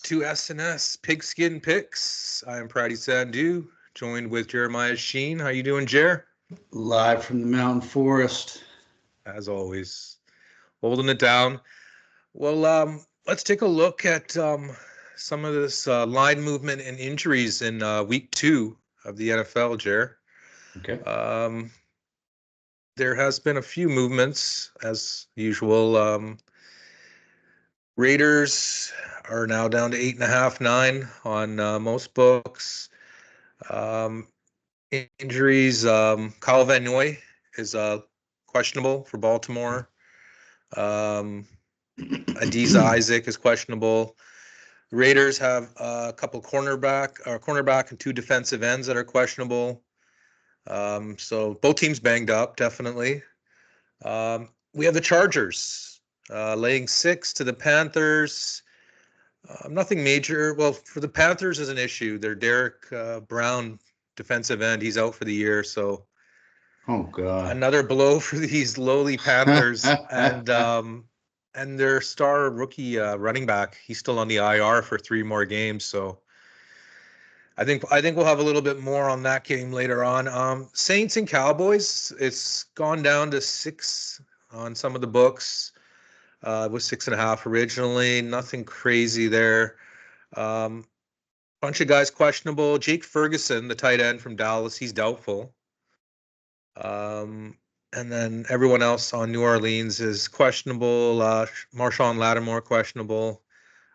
to SNS Pigskin Picks. I am Pratty Sandhu, joined with Jeremiah Sheen. How you doing, Jer? Live from the mountain forest. As always, holding it down. Well, let's take a look at some of this line movement and injuries in week 2 of the NFL, Jer. Okay. There has been a few movements, as usual. Raiders are now down to 8.5, 9 on most books. Injuries, Kyle Van Noy is questionable for Baltimore. Adiza Isaac is questionable. The Raiders have a couple cornerback and 2 defensive ends that are questionable. So both teams banged up, definitely. We have the Chargers laying 6 to the Panthers. Nothing major. Well, for the Panthers is an issue. Their Derek Brown defensive end, he's out for the year. So Oh God. another blow for these lowly Panthers. And their star rookie running back, he's still on the IR for 3 more games. So I think we'll have a little bit more on that game later on. Saints and Cowboys, it's gone down to 6 on some of the books. It was 6.5 originally. Nothing crazy there. Bunch of guys questionable. Jake Ferguson, the tight end from Dallas, he's doubtful. And then everyone else on New Orleans is questionable. Marshawn Lattimore questionable.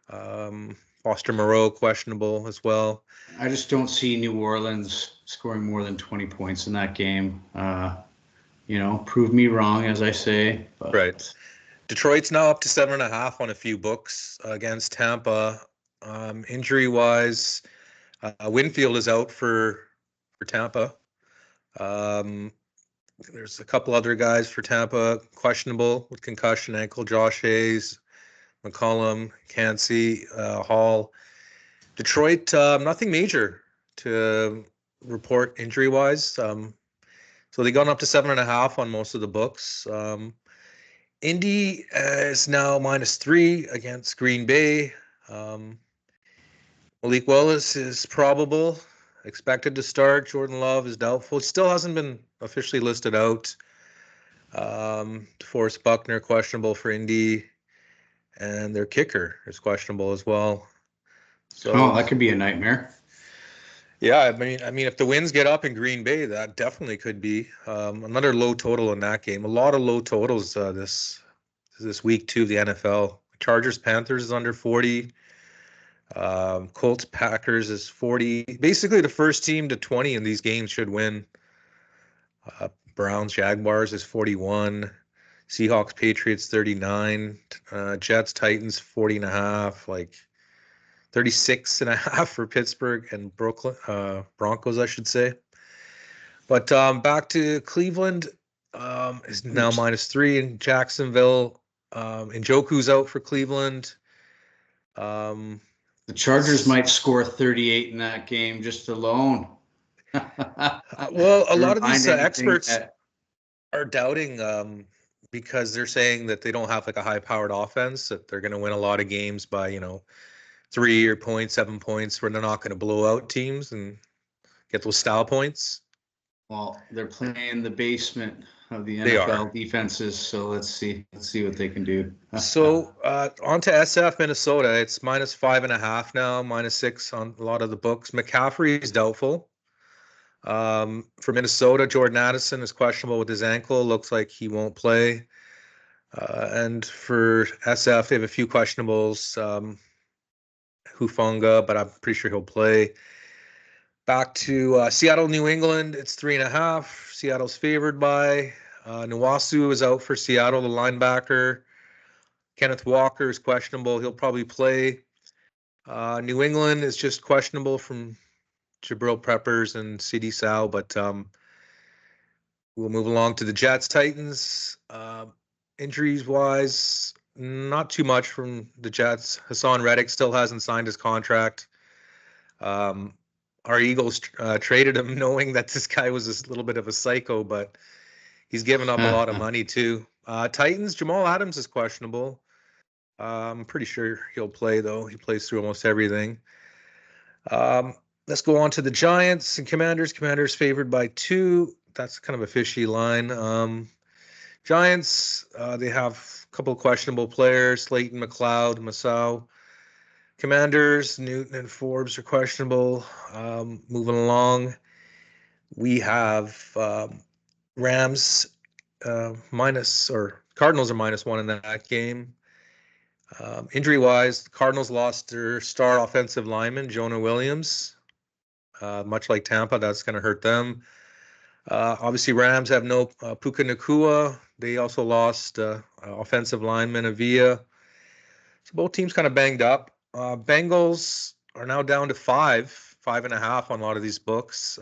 Foster Moreau questionable as well. I just don't see New Orleans scoring more than 20 points in that game. Prove me wrong, as I say. But. Right. Detroit's now up to 7.5 on a few books against Tampa. Injury-wise, Winfield is out for Tampa. There's a couple other guys for Tampa questionable with concussion, ankle. Josh Hayes, McCollum, Cansey, Hall. Detroit, nothing major to report injury-wise. So they've gone up to 7.5 on most of the books. Indy is now -3 against Green Bay. Malik Willis is probable, expected to start. Jordan Love is doubtful. Still hasn't been officially listed out. DeForest Buckner questionable for Indy, and their kicker is questionable as well. So that could be a nightmare. Yeah, I mean, if the winds get up in Green Bay, that definitely could be another low total in that game. A lot of low totals this week 2 of the NFL. Chargers Panthers is under 40. Colts Packers is 40. Basically, the first team to 20 in these games should win. Browns Jaguars is 41. Seahawks Patriots 39. Jets Titans 40.5. Like 36.5 for Pittsburgh and Brooklyn Broncos, I should say. But back to Cleveland is now -3 in Jacksonville. Njoku's out for Cleveland. The Chargers might score 38 in that game just alone. Well, a lot of these experts are doubting because they're saying that they don't have like a high-powered offense, that they're going to win a lot of games by 3 points, 7 points, where they're not going to blow out teams and get those style points. Well, they're playing the basement of the NFL defenses, so let's see what they can do. So on to SF Minnesota. It's -5.5 now, -6 on a lot of the books. McCaffrey is doubtful. For Minnesota, Jordan Addison is questionable with his ankle. Looks like he won't play. And for SF, they have a few questionables. Hufanga, but I'm pretty sure he'll play. Back to Seattle, New England. It's 3.5. Seattle's favored by. Nwasu is out for Seattle, the linebacker. Kenneth Walker is questionable. He'll probably play. New England is just questionable from Jabril Peppers and CD Sal, but we'll move along to the Jets Titans. Injuries-wise, not too much from the Jets. Hassan Reddick still hasn't signed his contract. Our Eagles traded him knowing that this guy was a little bit of a psycho, but he's given up a lot of money too. Titans, Jamal Adams is questionable. I'm pretty sure he'll play, though. He plays through almost everything. Um, let's go on to the Giants and Commanders. Commanders favored by 2. That's kind of a fishy line. Giants, they have a couple of questionable players, Slayton, McLeod, Masau. Commanders, Newton and Forbes are questionable. Moving along, we have Rams Cardinals are -1 in that game. Injury-wise, the Cardinals lost their star offensive lineman, Jonah Williams. Much like Tampa, that's going to hurt them. Obviously, Rams have no Puka Nacua. They also lost offensive lineman Avia. So both teams kind of banged up. Bengals are now down to 5.5 on a lot of these books.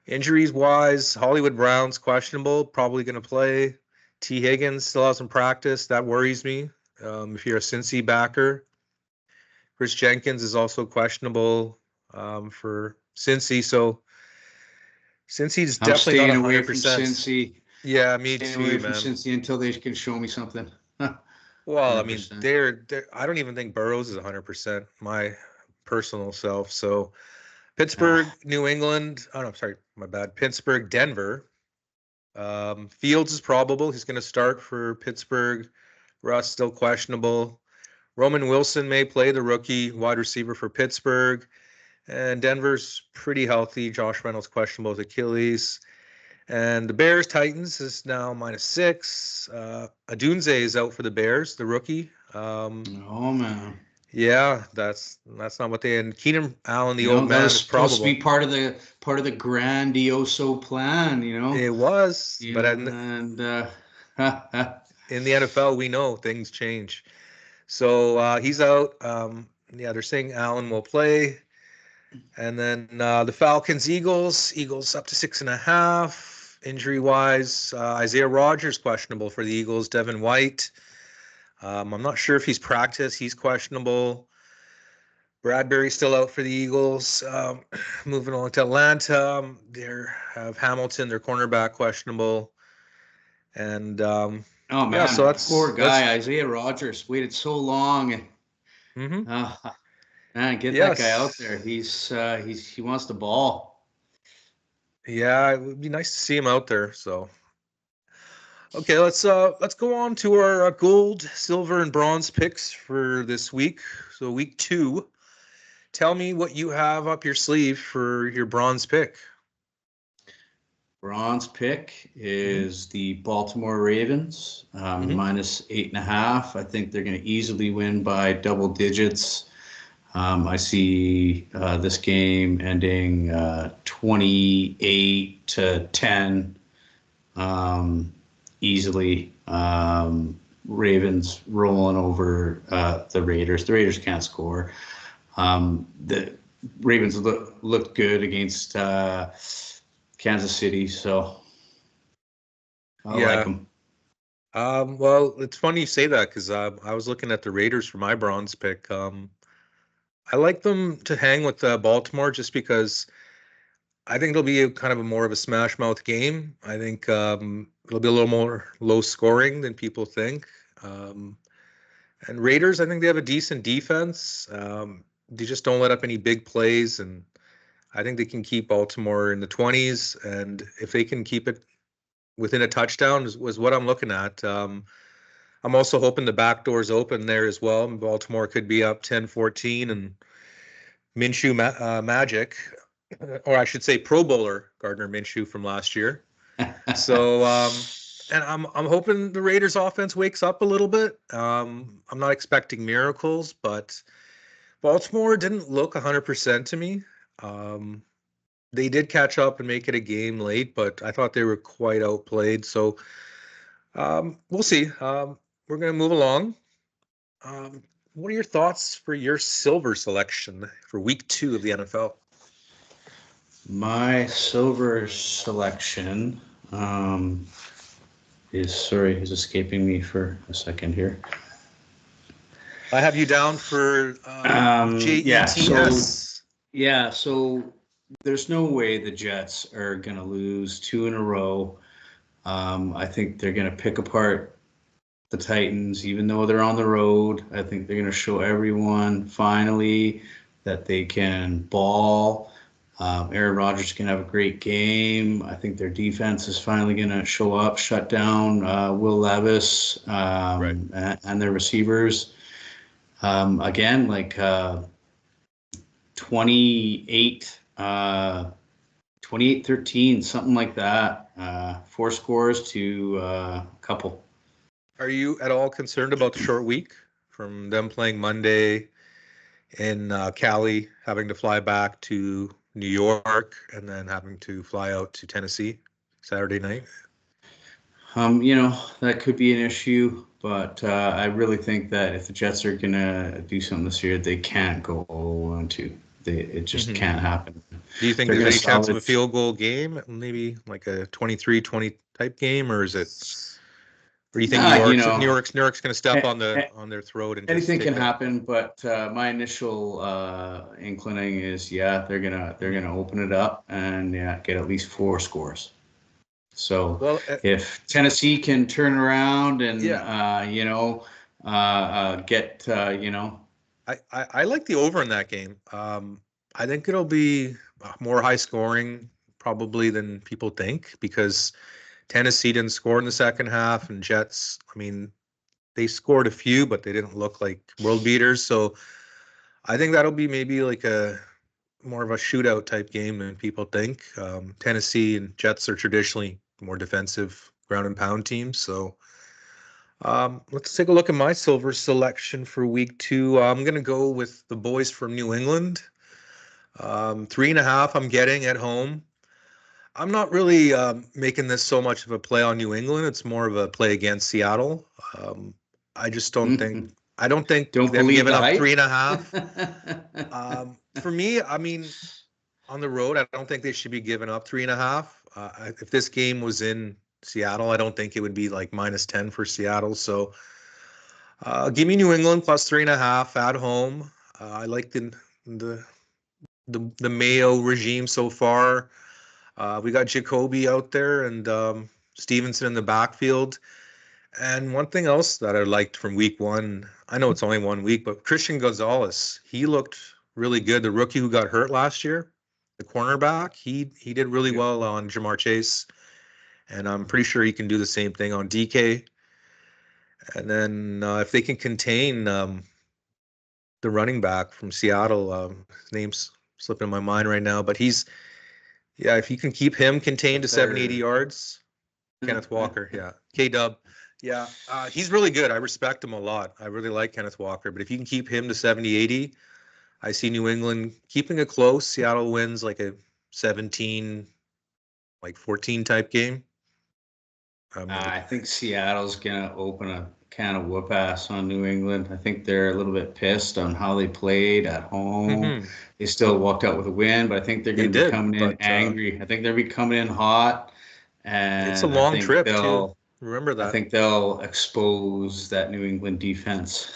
Injuries-wise, Hollywood Brown's questionable, probably going to play. T. Higgins still has some practice. That worries me. If you're a Cincy backer, Chris Jenkins is also questionable for Cincy. So Cincy's I'm definitely not staying away from 100%. Cincy. Yeah, me Staying too, away from man. Cincy until they can show me something. Well, I mean, 100%. they're I don't even think Burrows is 100%, my personal self. So Pittsburgh, New England. Oh, no, sorry, my bad. Pittsburgh, Denver. Fields is probable. He's going to start for Pittsburgh. Russ still questionable. Roman Wilson may play, the rookie wide receiver for Pittsburgh. And Denver's pretty healthy. Josh Reynolds questionable with Achilles. And the Bears Titans is now -6. Adunze is out for the Bears, the rookie. Oh man. Yeah, that's not what they. And Keenan Allen, the You old know, that man, was is supposed to be probable. part of the grandioso plan, It was, You but know, and in the NFL, we know things change. So he's out. Yeah, they're saying Allen will play. And then the Falcons, Eagles up to 6.5. Injury wise, Isaiah Rogers questionable for the Eagles. Devin White, I'm not sure if he's practiced. He's questionable. Bradbury's still out for the Eagles. Moving on to Atlanta, they have Hamilton, their cornerback, questionable. And oh yeah, so man, that's poor guy Isaiah Rogers waited so long. mm-hmm. Man, get that guy out there. Yes. He wants the ball. Yeah, it would be nice to see him out there. So okay, let's go on to our gold, silver, and bronze picks for this week. So week 2. Tell me what you have up your sleeve for your bronze pick. Bronze pick is the Baltimore Ravens, Mm-hmm. -8.5. I think they're going to easily win by double digits. I see this game ending 28-10, easily. Ravens rolling over the Raiders. The Raiders can't score. The Ravens looked good against Kansas City, so I like them. Well, it's funny you say that because I was looking at the Raiders for my bronze pick. I like them to hang with Baltimore just because I think it'll be kind of a more of a smash mouth game. I think it'll be a little more low scoring than people think. And Raiders, I think they have a decent defense. They just don't let up any big plays, and I think they can keep Baltimore in the 20s. And if they can keep it within a touchdown, was what I'm looking at. I'm also hoping the back door's open there as well. Baltimore could be up 10-14, and Minshew magic, or I should say Pro Bowler Gardner Minshew from last year. So, and I'm hoping the Raiders offense wakes up a little bit. I'm not expecting miracles, but Baltimore didn't look 100% to me. They did catch up and make it a game late, but I thought they were quite outplayed. So we'll see. We're going to move along. What are your thoughts for your silver selection for week 2 of the NFL? My silver selection is escaping me for a second here. I have you down for JETS. So there's no way the Jets are going to lose 2 in a row. I think they're going to pick apart the Titans, even though they're on the road. I think they're going to show everyone finally that they can ball. Aaron Rodgers can have a great game. I think their defense is finally going to show up, shut down Will Levis Right. and their receivers. Again, like 28, 28-13, something like that. 4 scores to a couple. Are you at all concerned about the short week from them playing Monday in Cali, having to fly back to New York, and then having to fly out to Tennessee Saturday night? That could be an issue, but I really think that if the Jets are gonna do something this year, they can't go 0-2. It just can't happen. Do you think They're there's gonna any chance of a salvage. field goal game, maybe like a 23-20 type game, or is it? Or do you think Nah, New York's going to step a- on a- their throat and just anything take can a? happen. But my initial inclining is, they're gonna open it up and get at least 4 scores. So Well, if Tennessee can turn around and yeah, get I like the over in that game. I think it'll be more high scoring probably than people think because Tennessee didn't score in the second half, and Jets, I mean, they scored a few, but they didn't look like world beaters. So I think that'll be maybe like a more of a shootout type game than people think. Tennessee and Jets are traditionally more defensive ground and pound teams. So let's take a look at my silver selection for week 2. I'm going to go with the boys from New England. 3.5 I'm getting at home. I'm not really making this so much of a play on New England. It's more of a play against Seattle. Um, I just I don't think don't them believe giving the up hype. 3.5. For me, I mean, on the road, I don't think they should be giving up 3.5. If this game was in Seattle, I don't think it would be like -10 for Seattle. So give me New England plus 3.5 at home. I like the the Mayo regime so far. We got Jacoby out there and Stevenson in the backfield. And one thing else that I liked from week 1, I know it's only 1 week, but Christian Gonzalez, he looked really good. The rookie who got hurt last year, the cornerback, he did really well on Jamar Chase, and I'm pretty sure he can do the same thing on DK. And then if they can contain the running back from Seattle, his name's slipping my mind right now, but if you can keep him contained to 70, 80 yards, Kenneth Walker, yeah. K-Dub. Yeah, he's really good. I respect him a lot. I really like Kenneth Walker, but if you can keep him to 70, 80, I see New England keeping it close. Seattle wins like a 17, like 14 type game. I think Seattle's gonna open a can of whoop ass on New England. I think they're a little bit pissed on how they played at home. They still walked out with a win, but I think they're They gonna be did, coming in but angry. I think they'll be coming in hot, it's a and long trip too. Remember I that. think they'll expose that New England defense.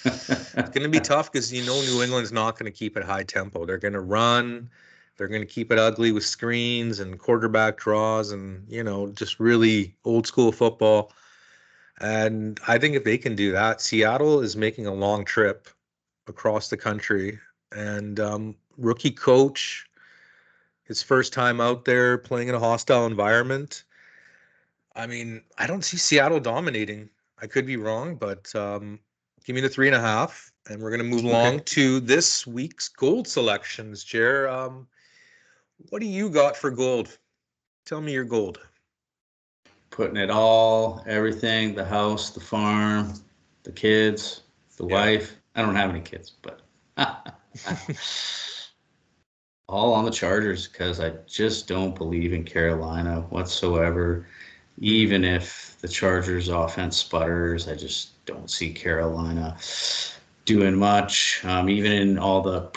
It's going to be tough because New England's not going to keep it high tempo. They're going to run. They're going to keep it ugly with screens and quarterback draws and just really old school football. And I think if they can do that, Seattle is making a long trip across the country. And rookie coach, his first time out there playing in a hostile environment. I mean, I don't see Seattle dominating. I could be wrong, but give me the 3.5, and we're going to move along Okay. to this week's gold selections. Jer, what do you got for gold? Tell me your gold. Putting it all, everything, the house, the farm, the kids, the Yeah. wife. I don't have any kids, but all on the Chargers because I just don't believe in Carolina whatsoever. Even if the Chargers offense sputters, I just don't see Carolina doing much. Even in all the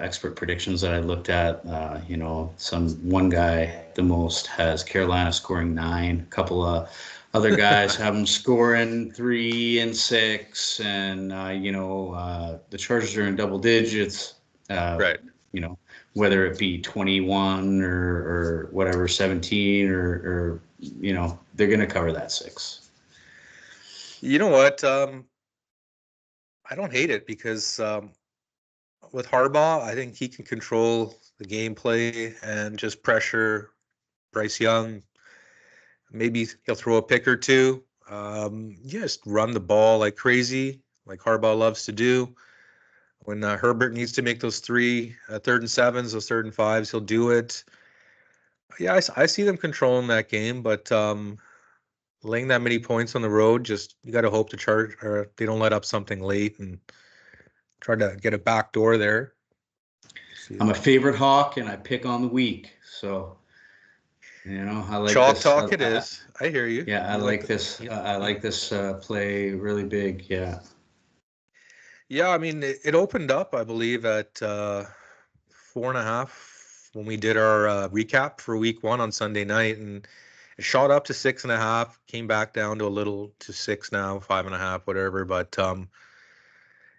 expert predictions that I looked at, one guy the most has Carolina scoring 9. A couple of other guys have them scoring 3 and 6, and the Chargers are in double digits. Right. Whether it be 21 or whatever, 17 or they're going to cover that 6. You know what? I don't hate it because with Harbaugh, I think he can control the gameplay and just pressure Bryce Young. Maybe he'll throw a pick or two. Just run the ball like crazy, like Harbaugh loves to do. When Herbert needs to make those three third and sevens, those third and fives, he'll do it. Yeah, I see them controlling that game, but laying that many points on the road, just you got to hope the charge or they don't let up something late and try to get a back door there. I'm a favorite Hawk, and I pick on the weak. So, I like Chalk this. talk it is. I hear you. Yeah, I You like like this. the, I like this play really big. Yeah. yeah, I mean it opened up, I believe, at 4.5 when we did our recap for week one on Sunday night, and it shot up to 6.5, came back down to a little to six now, 5.5, whatever. But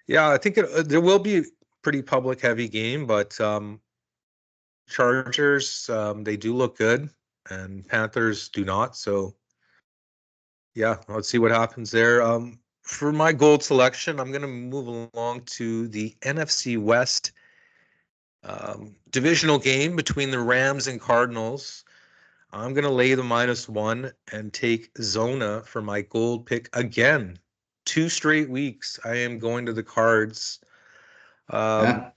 yeah, I think there will be a pretty public heavy game, but Chargers they do look good, and Panthers do not. So yeah, let's see what happens there. For my gold selection, I'm going to move along to the NFC West divisional game between the Rams and Cardinals. I'm going to lay the -1 and take Zona for my gold pick again. 2 straight weeks. I am going to the Cards. Um,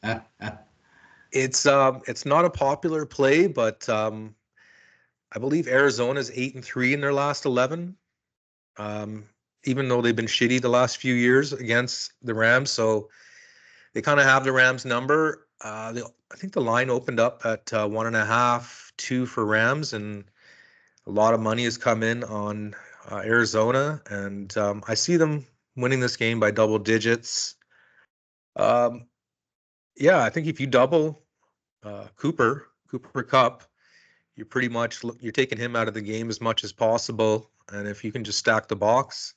it's not a popular play, but I believe Arizona's 8-3 in their last 11. Um, even though they've been shitty the last few years against the Rams, so they kind of have the Rams number. I think the line opened up at 1.5, 2 for Rams, and a lot of money has come in on Arizona, and I see them winning this game by double digits. Um, yeah, I think if you double Cooper Cup, you're pretty much you're taking him out of the game as much as possible, and if you can just stack the box,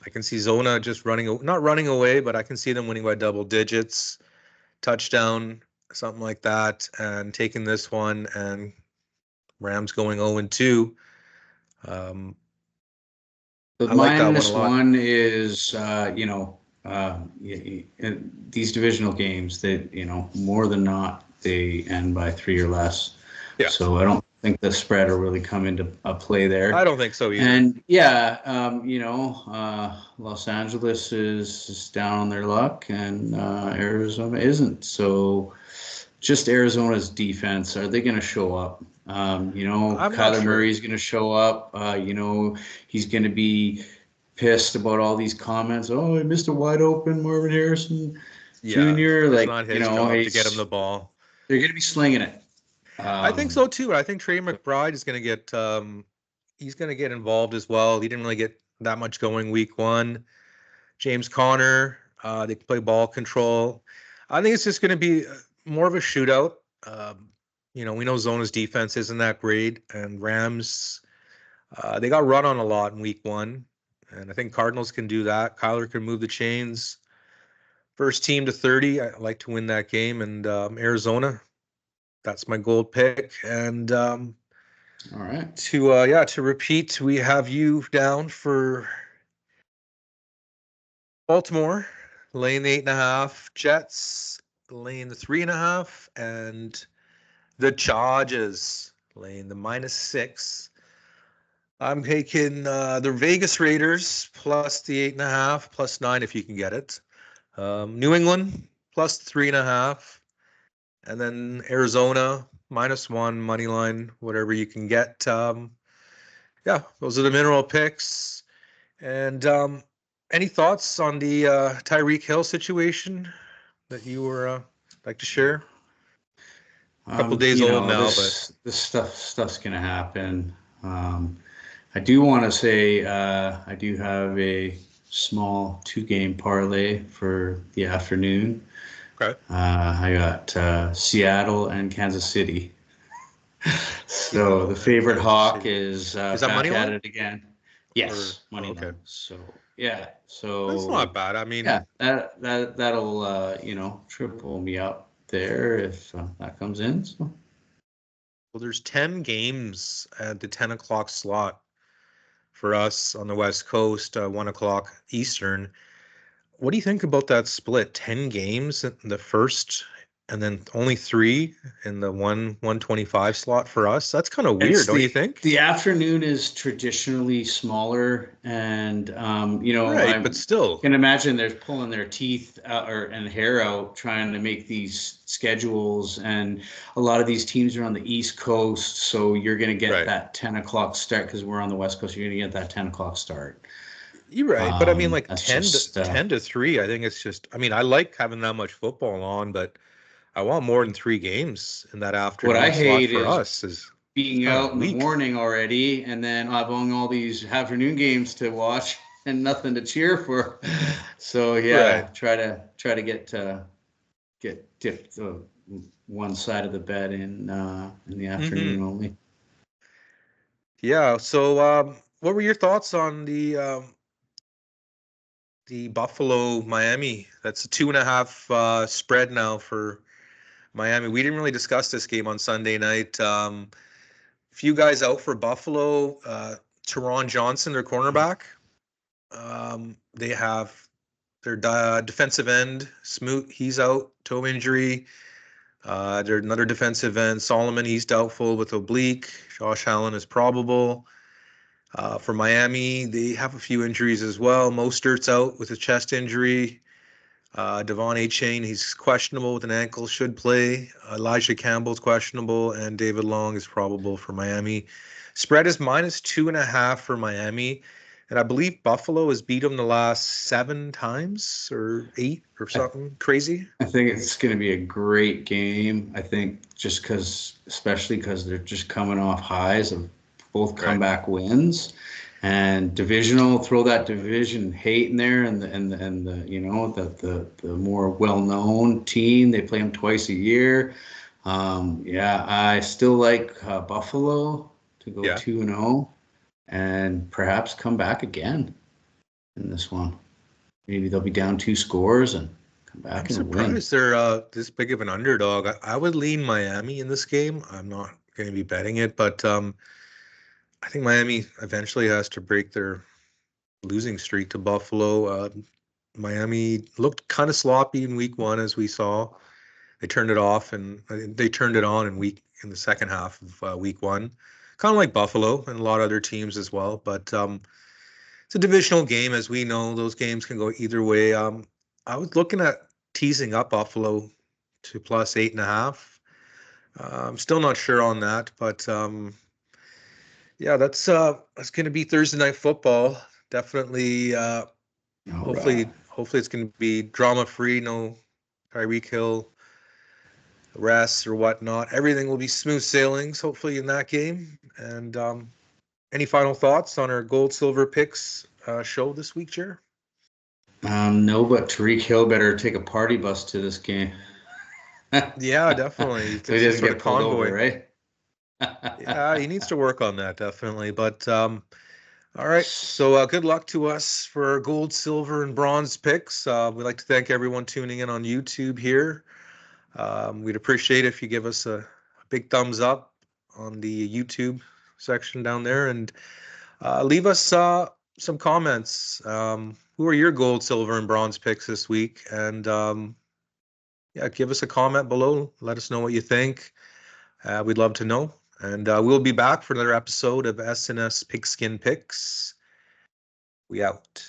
I can see Zona just not running away, but I can see them winning by double digits, touchdown, something like that, and taking this one, and Rams going 0-2. Um, The I like that one a lot. -1 is, in these divisional games that, more than not, they end by 3 or less. Yeah. So I don't think the spread will really come into a play there. I don't think so either. And yeah, Los Angeles is down on their luck, and Arizona isn't. So just Arizona's defense, are they going to show up? I'm not Kyler sure. Murray's going to show up. He's going to be pissed about all these comments. Oh, I missed a wide open Marvin Harrison Jr. It's Like, not his job to get him the ball. They're going to be slinging it. I think so too. I think Trey McBride is going to get he's going to get involved as well. He didn't really get that much going week one. James Conner, they play ball control. I think it's just going to be more of a shootout. We know Zona's defense isn't that great, and Rams they got run on a lot in week one, and I think Cardinals can do that. Kyler can move the chains. First team to 30. I like to win that game, and Arizona. That's my gold pick. And all right. To repeat, we have you down for Baltimore laying the 8.5, Jets laying the 3.5, and the Chargers laying the -6. I'm taking the Vegas Raiders plus the 8.5, +9 if you can get it. New England plus 3.5, and then Arizona -1 money line, whatever you can get. Yeah, those are the mineral picks. And any thoughts on the Tyreek Hill situation that you were like to share? A couple days old now, but this stuff's gonna happen. I do want to say I do have a small 2-game parlay for the afternoon. okay. I got Seattle and Kansas City. So the favorite Hawk is that back money at line? it again. Yes, money okay. line. So yeah, That's not bad. I mean, yeah, that'll triple me up there if that comes in. well, there's 10 games at the 10 o'clock slot for us on the West Coast, 1 o'clock Eastern. What do you think about that split? 10 games in the first, and then only three in the 125 slot for us. That's kind of It's weird, don't you think? the afternoon is traditionally smaller, and Right, I but still, can imagine they're pulling their teeth out and hair out trying to make these schedules, and a lot of these teams are on the East Coast, so you're going to get right. that 10 o'clock start because we're on the West Coast. You're going to get that 10 o'clock start. You're right, but I mean, like That's 10 to just 10 to 3, I think it's just, I mean, I like having that much football on, but I want more than three games in that what I afternoon slot hate for is us is it's being kind out of in the weak. morning already, and then having all these afternoon games to watch and nothing to cheer for. So Right. yeah, try to get dipped one side of the bed in the afternoon Hmm. only. Yeah. So, what were your thoughts on the Buffalo Miami? That's a 2.5 spread now for Miami. We didn't really discuss this game on Sunday night. Few guys out for Buffalo. Teron Johnson, their cornerback. They have their defensive end, Smoot, he's out, toe injury. There's another defensive end, Solomon, he's doubtful with oblique. Josh Allen is probable. For Miami, they have a few injuries as well. Mostert's out with a chest injury. Devon Achane, he's questionable with an ankle, should play. Elijah Campbell's questionable, and David Long is probable for Miami. Spread is -2.5 for Miami, and I believe Buffalo has beat them the last 7 times or 8 or I, something crazy. I think it's going to be a great game. I think especially because they're just coming off highs of both Right. comeback wins, and divisional. Throw that division hate in there, and the the more well known team. They play them twice a year. Yeah, I still like Buffalo to go Yeah. 2-0, and perhaps come back again in this one. Maybe they'll be down 2 scores and come I'm back and win. surprised they're this big of an underdog. I would lean Miami in this game. I'm not going to be betting it, but I think Miami eventually has to break their losing streak to Buffalo. Miami looked kind of sloppy in week one, as we saw. They turned it off and they turned it on in the second half of week one. Kind of like Buffalo and a lot of other teams as well. But it's a divisional game, as we know. Those games can go either way. I was looking at teasing up Buffalo to +8.5. I'm still not sure on that, but yeah, that's going to be Thursday night football. Definitely. All right. Hopefully it's going to be drama free. No Tyreek Hill arrests or whatnot. Everything will be smooth sailings. Hopefully in that game. And any final thoughts on our gold silver picks show this week, Jer? No, but Tariq Hill better take a party bus to this game. So Yeah, definitely. he Get some doesn't sort of get pulled over, convoy. right? Yeah, he needs to work on that definitely. But all right. So good luck to us for our gold, silver, and bronze picks. We'd like to thank everyone tuning in on YouTube here. We'd appreciate if you give us a big thumbs up on the YouTube section down there and leave us some comments. Who are your gold, silver, and bronze picks this week? And yeah, give us a comment below. Let us know what you think. We'd love to know. And we'll be back for another episode of SNS Pigskin Picks. We out.